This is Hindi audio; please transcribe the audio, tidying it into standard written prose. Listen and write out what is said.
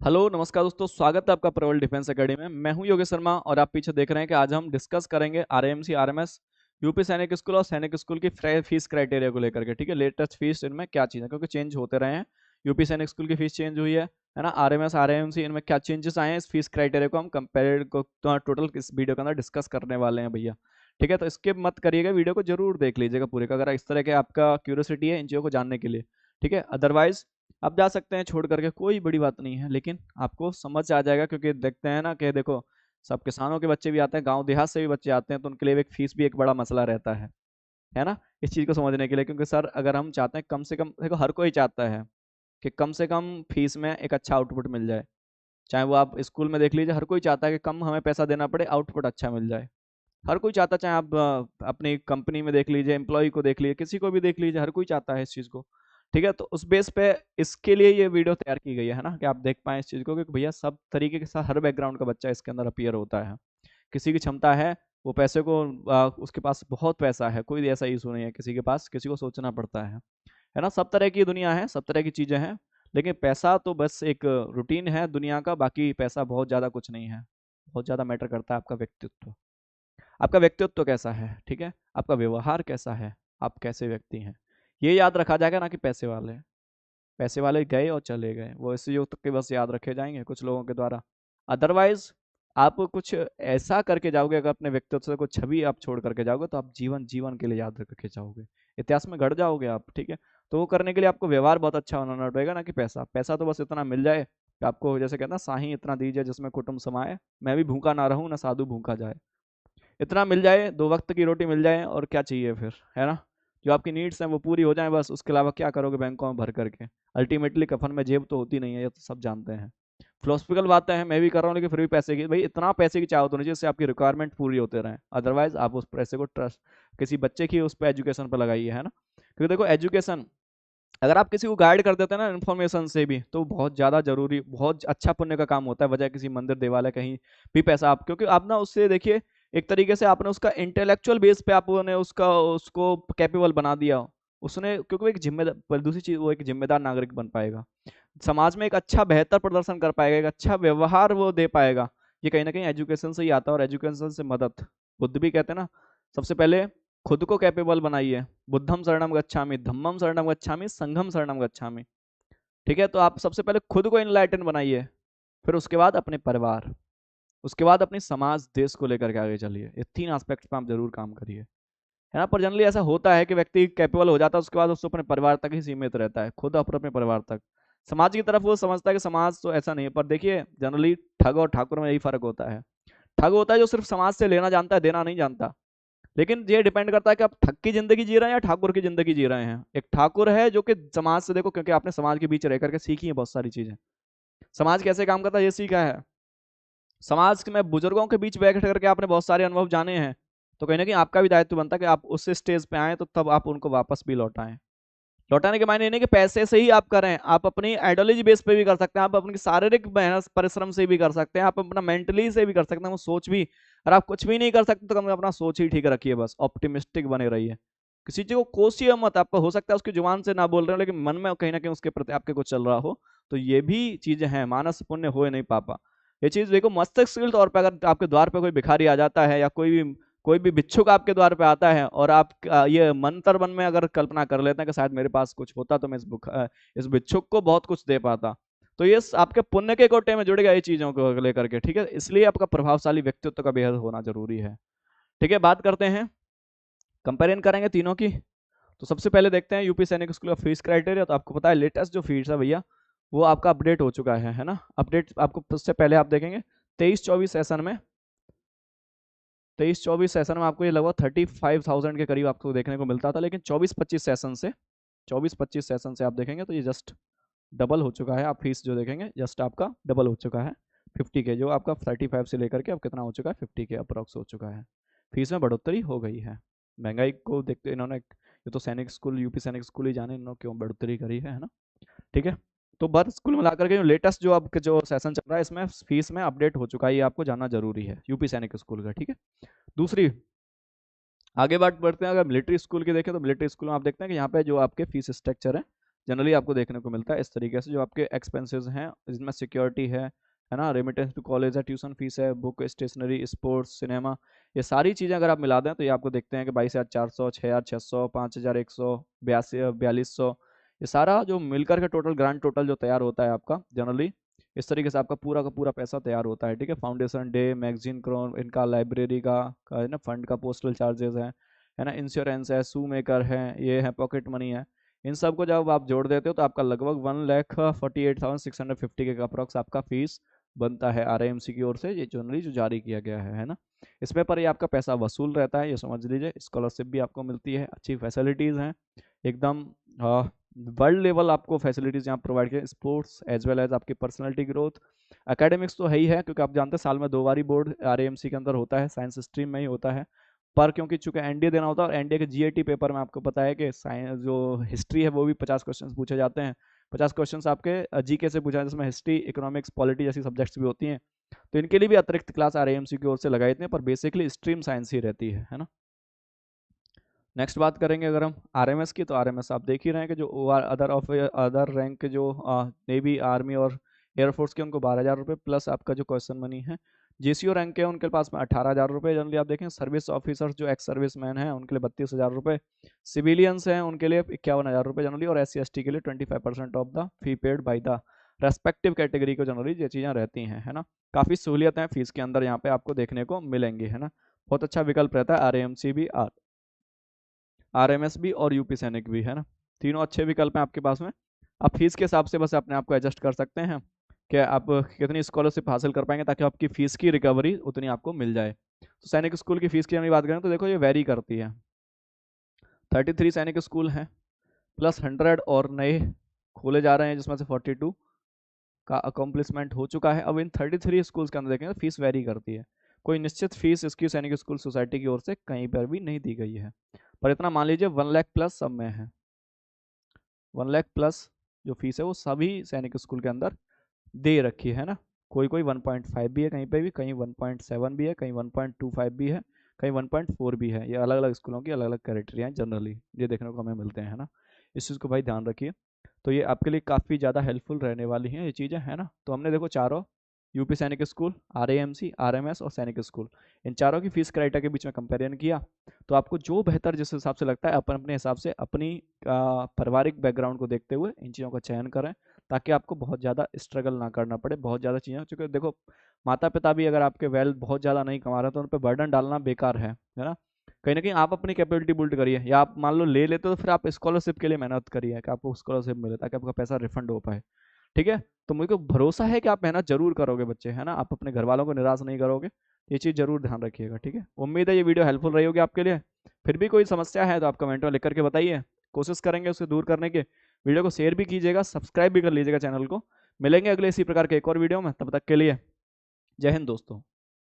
हेलो नमस्कार दोस्तों, स्वागत है आपका प्रबल डिफेंस एकेडमी में। मैं हूं योगेश शर्मा और आप पीछे देख रहे हैं कि आज हम डिस्कस करेंगे आरएमसी आरएमएस यूपी सैनिक स्कूल और सैनिक स्कूल की फीस क्राइटेरिया को लेकर के। ठीक है, लेटेस्ट फीस इनमें क्या चीज़ है, क्योंकि चेंज होते रहे हैं। यूपी सैनिक स्कूल की फीस चेंज हुई है ना। आरएमएस आरएमसी इनमें क्या चेंजेस आए हैं, इस फीस क्राइटेरिया को हम कंपेयर को टोटल इस वीडियो के अंदर डिस्कस करने वाले हैं भैया। ठीक है, तो स्किप मत करिएगा, वीडियो को जरूर देख लीजिएगा पूरे का, अगर इस तरह के आपका क्यूरियोसिटी है इन चीज़ों को जानने के लिए। ठीक है, अदरवाइज आप जा सकते हैं छोड़ करके, कोई बड़ी बात नहीं है, लेकिन आपको समझ आ जाएगा। क्योंकि देखते हैं ना कि देखो, सब किसानों के बच्चे भी आते हैं, गांव देहात से भी बच्चे आते हैं, तो उनके लिए एक फीस भी एक बड़ा मसला रहता है ना। इस चीज़ को समझने के लिए, क्योंकि सर अगर हम चाहते हैं कम से कम, देखो हर कोई चाहता है कि कम से कम फीस में एक अच्छा आउटपुट मिल जाए। चाहे वो आप स्कूल में देख लीजिए, हर कोई चाहता है कि कम हमें पैसा देना पड़े, आउटपुट अच्छा मिल जाए। हर कोई चाहता है, चाहे आप अपनी कंपनी में देख लीजिए, एम्प्लॉय को देख लीजिए, किसी को भी देख लीजिए, हर कोई चाहता है इस चीज़ को। ठीक है, तो उस बेस पे इसके लिए ये वीडियो तैयार की गई है ना, कि आप देख पाएँ इस चीज़ को कि भैया सब तरीके के साथ हर बैकग्राउंड का बच्चा इसके अंदर अपीयर होता है। किसी की क्षमता है, वो पैसे को उसके पास बहुत पैसा है, कोई ऐसा इशू नहीं है किसी के पास, किसी को सोचना पड़ता है ना। सब तरह की दुनिया है, सब तरह की चीज़ें हैं, लेकिन पैसा तो बस एक रूटीन है दुनिया का, बाकी पैसा बहुत ज़्यादा कुछ नहीं है। बहुत ज़्यादा मैटर करता है आपका व्यक्तित्व। आपका व्यक्तित्व कैसा है, ठीक है, आपका व्यवहार कैसा है, आप कैसे व्यक्ति हैं, ये याद रखा जाएगा ना। कि पैसे वाले गए और चले गए, वो इसी युग तक के बस याद रखे जाएंगे कुछ लोगों के द्वारा। अदरवाइज आप कुछ ऐसा करके जाओगे, अगर अपने व्यक्तित्व से कुछ छवि आप छोड़ करके जाओगे, तो आप जीवन जीवन के लिए याद रखे जाओगे, इतिहास में गढ़ जाओगे आप। ठीक है, तो वो करने के लिए आपको व्यवहार बहुत अच्छा होना पड़ेगा ना। कि पैसा पैसा तो बस इतना मिल जाए कि आपको, जैसे कहते हैं, साही इतना दीजिए जिसमें कुटुंब समाए, मैं भी भूखा ना रहूं ना साधु भूखा जाए। इतना मिल जाए, दो वक्त की रोटी मिल जाए, और क्या चाहिए फिर, है ना। जो आपकी नीड्स हैं वो पूरी हो जाए बस, उसके अलावा क्या करोगे बैंकों में भर करके। अल्टीमेटली कफन में जेब तो होती नहीं है, ये तो सब जानते हैं। फिलोसफिकल बातें हैं, मैं भी कर रहा हूँ, लेकिन फिर भी पैसे की, भाई इतना पैसे की चाहत होनी चाहिए जिससे आपकी रिक्वायरमेंट पूरी होते रहें। अदरवाइज आप उस पैसे को ट्रस्ट किसी बच्चे की उस पर एजुकेशन पर लगाइए, है ना। क्योंकि देखो एजुकेशन, अगर आप किसी को गाइड कर देते हैं ना इन्फॉर्मेशन से भी, तो बहुत ज़्यादा जरूरी, बहुत अच्छा पुण्य का काम होता है, वजह किसी मंदिर देवालय कहीं भी पैसा आप, क्योंकि आप ना उससे देखिए, एक तरीके से आपने उसका इंटेलेक्चुअल बेस पे आपने उसका उसको कैपेबल बना दिया। उसने, क्योंकि वो एक जिम्मेदार, पर दूसरी चीज, वो एक जिम्मेदार नागरिक बन पाएगा, समाज में एक अच्छा बेहतर प्रदर्शन कर पाएगा, एक अच्छा व्यवहार वो दे पाएगा। ये कहीं ना कहीं एजुकेशन से ही आता है, और एजुकेशन से मदद, बुद्ध भी कहते हैं ना, सबसे पहले खुद को कैपेबल बनाइए। बुद्धम शरणम गच्छामि, धम्मम शरणम गच्छामि, संघम शरणम गच्छामी। ठीक है, तो आप सबसे पहले खुद को इनलाइटन बनाइए, फिर उसके बाद अपने परिवार, उसके बाद अपनी समाज देश को लेकर के आगे चलिए। ये तीन एस्पेक्ट पे आप जरूर काम करिए, है ना। पर जनरली ऐसा होता है कि व्यक्ति कैपेबल हो जाता है, उसके बाद उसको अपने परिवार तक ही सीमित रहता है, खुद और अपने परिवार तक। समाज की तरफ वो समझता है कि समाज तो ऐसा नहीं है। पर देखिए, जनरली ठग और ठाकुर में यही फर्क होता है। ठग होता है जो सिर्फ समाज से लेना जानता है, देना नहीं जानता। लेकिन ये डिपेंड करता है कि आप ठग की जिंदगी जी रहे हैं या ठाकुर की जिंदगी जी रहे हैं। एक ठाकुर है जो कि समाज से, देखो क्योंकि आपने समाज के बीच रह करके सीखी है बहुत सारी चीजें, समाज कैसे काम करता है ये सीखा है, समाज में बुजुर्गों के बीच बैठ करके आपने बहुत सारे अनुभव जाने हैं। तो कहीं ना कहीं आपका भी दायित्व बनता है कि आप उस स्टेज पे आए, तो तब आप उनको वापस भी लौटाएं। लौटाने के मायने ये नहीं कि पैसे से ही आप करें, आप अपनी आइडियोलॉजी बेस पे भी कर सकते हैं, आप अपनी शारीरिक मेहनत परिश्रम से भी कर सकते हैं, आप अपना मेंटली से भी कर सकते हैं, वो सोच भी। अगर आप कुछ भी नहीं कर सकते तो कम से कम अपना सोच ही ठीक रखिए, बस ऑप्टिमिस्टिक बने रहिए। किसी चीज को कोसिए मत, आपको हो सकता है उसकी जुबान से ना बोल रहे हो, लेकिन मन में कहीं ना कहीं उसके प्रति आपके कुछ चल रहा हो। तो ये भी चीजें हैं, मानस पुण्य हो नहीं पापा। ये चीज देखो, मस्तिष्क तौर पर अगर आपके द्वार पर कोई भिखारी आ जाता है, या कोई भी भिक्षुक आपके द्वार पे आता है, और आप ये मंत्र मन में अगर कल्पना कर लेते हैं कि शायद मेरे पास कुछ होता तो मैं इस भिक्षुक को बहुत कुछ दे पाता, तो ये आपके पुण्य के कोटे में जुड़ गया ये चीजों को लेकर के। ठीक है, इसलिए आपका प्रभावशाली व्यक्तित्व का बेहद होना जरूरी है। ठीक है, बात करते हैं, कंपेरिजन करेंगे तीनों की। तो सबसे पहले देखते हैं यूपी सैनिक स्कूल का फीस क्राइटेरिया। तो आपको पता है लेटेस्ट जो फीस है भैया, वो आपका अपडेट हो चुका है ना। अपडेट आपको उससे पहले आप देखेंगे 23-24 सेशन में, 23-24 सेशन में आपको ये लगभग 35,000 के करीब आपको देखने को मिलता था, लेकिन 24-25 सेशन से आप देखेंगे तो ये जस्ट डबल हो चुका है। आप फीस जो देखेंगे जस्ट आपका डबल हो चुका है। 50 के जो आपका 35 से लेकर के अब कितना हो चुका है, 50 के अप्रॉक्स हो चुका है। फीस में बढ़ोतरी हो गई है, महंगाई को देखते इन्होंने, ये तो सैनिक स्कूल, यूपी सैनिक स्कूल ही जाने इन्होंने क्यों बढ़ोतरी करी है ना। ठीक है, तो बस स्कूल मिलाकर के लेटेस्ट जो अब जो सेशन चल रहा है, इसमें फीस में अपडेट हो चुका है, ये आपको जानना जरूरी है यूपी सैनिक स्कूल का। ठीक है, दूसरी, आगे बात बढ़ते हैं, अगर मिलिट्री स्कूल की देखें तो मिलिट्री स्कूल में आप देखते हैं कि यहाँ पे जो आपके फीस स्ट्रक्चर है, जनरली आपको देखने को मिलता है इस तरीके से। जो आपके एक्सपेंसेस हैं जिसमें सिक्योरिटी है ना, रेमिटेंस टू कॉलेज है, ट्यूशन फीस है, बुक, स्टेशनरी, स्पोर्ट्स, सिनेमा, ये सारी चीज़ें अगर आप मिला दें तो ये आपको देखते हैं कि 22,400, 6,600, 5,100, 4200, ये सारा जो मिलकर के टोटल ग्रांड टोटल जो तैयार होता है आपका जनरली इस तरीके से आपका पूरा का पूरा पैसा तैयार होता है। ठीक है, फाउंडेशन डे, मैगजीन क्रोन, इनका लाइब्रेरी का है ना, फंड का, पोस्टल चार्जेस है ना, इंश्योरेंस है, शू मेकर है, ये है, पॉकेट मनी है। इन सब को जब आप जोड़ देते हो तो आपका लगभग 1,48,650 के अप्रॉक्स आपका फीस बनता है आरएएमसी की ओर से, ये जनरली जो जारी किया गया है ना। इसमें पर ये आपका पैसा वसूल रहता है, ये समझ लीजिए। स्कॉलरशिप भी आपको मिलती है, अच्छी फैसिलिटीज़ हैं एकदम, वर्ल्ड लेवल आपको फैसिलिटीज़ यहाँ प्रोवाइड किए, स्पोर्ट्स एज वेल एज आपकी पर्सनैलिटी ग्रोथ। एकेडमिक्स तो है ही है क्योंकि आप जानते हैं साल में 2 बार ही बोर्ड आरएएमसी के अंदर होता है, साइंस स्ट्रीम में ही होता है। पर क्योंकि चूंकि एनडीए देना होता है और एनडीए के जीएटी पेपर में आपको पता है कि साइंस जो हिस्ट्री है वो भी 50 क्वेश्चन पूछे जाते हैं। 50 क्वेश्चन आपके जीके से पूछा है, जिसमें हिस्ट्री, इकोनॉमिक्स, पॉलिटी जैसी सब्जेक्ट्स भी होती हैं। तो इनके लिए भी अतिरिक्त क्लास आरएएमसी की ओर से लगाई जाती है, पर बेसिकली स्ट्रीम साइंस ही रहती है ना। नेक्स्ट बात करेंगे अगर हम आरएमएस की, तो आरएमएस आप देख ही रहे हैं कि जो अदर रैंक के जो नेवी, आर्मी और एयरफोर्स के उनको 12,000 रुपये प्लस आपका जो क्वेश्चन मनी है। जेसीओ रैंक के उनके पास में 18,000 रुपये जनरली आप देखें। सर्विस ऑफिसर्स जो एक्स सर्विस मैन हैं उनके लिए 32,000 रुपये। सिविलियंस हैं उनके लिए 51,000 रुपये जनरली, और SC ST के लिए 25% of the fee paid by the respective category को जनरली ये चीज़ें रहती हैं, है ना। काफ़ी सहूलियत हैं फीस के अंदर यहाँ पे आपको देखने को मिलेंगी, है ना। बहुत अच्छा विकल्प रहता है आरएएमसी भी, आरएमएस भी और यूपी सैनिक भी, है ना। तीनों अच्छे विकल्प हैं आपके पास में। आप फीस के हिसाब से बस अपने आप को एडजस्ट कर सकते हैं कि आप कितनी स्कॉलरशिप हासिल कर पाएंगे ताकि आपकी फीस की रिकवरी उतनी आपको मिल जाए। तो सैनिक स्कूल की फीस की हम बात करें तो देखो ये वेरी करती है। 33 सैनिक स्कूल हैं प्लस 100 और नए खोले जा रहे हैं, जिसमें से 42 का अकम्पलिशमेंट हो चुका है। अब इन 33 स्कूल्स के अंदर देखेंगे तो फीस वेरी करती है। कोई निश्चित फीस इसकी सैनिक स्कूल सोसाइटी की ओर से कहीं पर भी नहीं दी गई है, पर इतना मान लीजिए 1 लाख प्लस सब में है। 1 लाख प्लस जो फीस है वो सभी सैनिक स्कूल के अंदर दे रखी है ना। कोई कोई 1.5 भी है कहीं पे भी, कहीं 1.7 भी है, कहीं 1.25 भी है, कहीं 1.4 भी है। ये अलग अलग स्कूलों की अलग अलग क्राइटेरिया हैं जनरली, ये देखने को हमें मिलते हैं, है ना। इस चीज़ को भाई ध्यान रखिए। तो ये आपके लिए काफ़ी ज़्यादा हेल्पफुल रहने वाली हैं ये चीज़ें, है ना। तो हमने देखो चारों यूपी सैनिक स्कूल, आरएएमसी, आरएमएस और सैनिक स्कूल, इन चारों की फीस क्राइटेरिया के बीच में कंपेरिजन किया। तो आपको जो बेहतर जिस हिसाब से लगता है अपन अपने हिसाब से अपनी पारिवारिक बैकग्राउंड को देखते हुए इन चीज़ों का चयन करें, ताकि आपको बहुत ज़्यादा स्ट्रगल ना करना पड़े बहुत ज़्यादा चीज़ें। क्योंकि देखो माता पिता भी अगर आपके वेल बहुत ज़्यादा नहीं कमा रहे तो उन पर बर्डन डालना बेकार है ना। कहीं ना कहीं आप अपनी कैपेबिलिटी बिल्ड करिए, या आप मान लो ले लेते हो तो फिर आप स्कॉलरशिप के लिए मेहनत करिए कि आपको स्कॉलरशिप मिले ताकि आपका पैसा रिफंड हो पाए। ठीक है, तो मुझे भरोसा है कि आप मेहनत जरूर करोगे बच्चे, है ना। आप अपने घर वालों को निराश नहीं करोगे, ये चीज़ जरूर ध्यान रखिएगा। ठीक है, उम्मीद है ये वीडियो हेल्पफुल रही होगी आपके लिए। फिर भी कोई समस्या है तो आप कमेंट में लिख करके बताइए, कोशिश करेंगे उसे दूर करने के। वीडियो को शेयर भी कीजिएगा, सब्सक्राइब भी कर लीजिएगा चैनल को। मिलेंगे अगले इसी प्रकार के एक और वीडियो में, तब तक के लिए जय हिंद दोस्तों।